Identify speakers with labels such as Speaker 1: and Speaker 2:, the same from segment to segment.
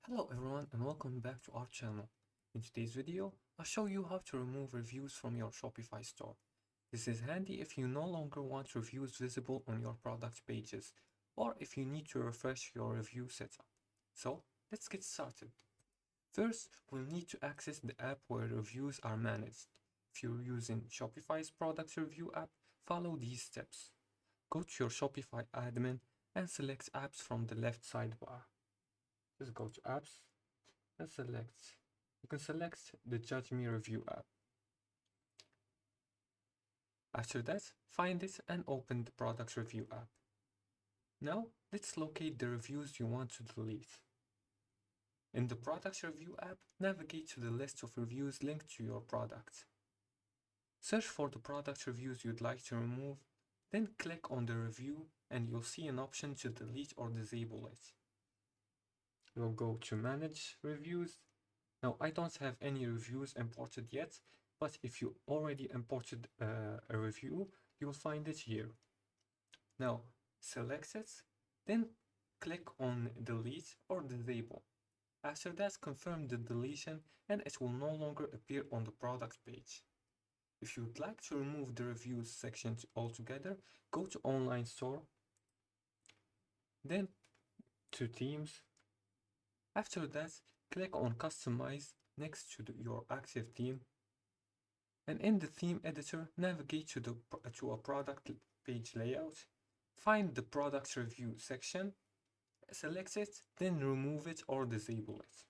Speaker 1: Hello everyone and welcome back to our channel. In today's video, I'll show you how to remove reviews from your Shopify store. This is handy if you no longer want reviews visible on your product pages or if you need to refresh your review setup. So let's get started. First, we'll need to access the app where reviews are managed. If you're using Shopify's product review app, follow these steps. Go to your Shopify admin and select apps from the left sidebar. Just go to apps and you can select the Judge Me Review app. After that, find it and open the product review app. Now, let's locate the reviews you want to delete. In the product review app, navigate to the list of reviews linked to your product. Search for the product reviews you'd like to remove, then click on the review and you'll see an option to delete or disable it. We'll go to Manage Reviews. Now, I don't have any reviews imported yet, but if you already imported a review, you will find it here. Now, select it, then click on Delete or Disable. After that, confirm the deletion and it will no longer appear on the product page. If you would like to remove the reviews section altogether, go to Online Store, then to Themes. After that, click on Customize next to your active theme, and in the theme editor, navigate to a product page layout, find the product review section, select it, then remove it or disable it.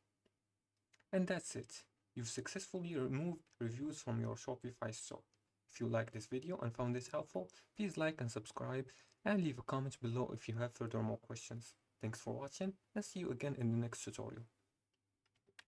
Speaker 1: And that's it. You've successfully removed reviews from your Shopify store. If you like this video and found this helpful, please like and subscribe and leave a comment below if you have further more questions. Thanks for watching and see you again in the next tutorial.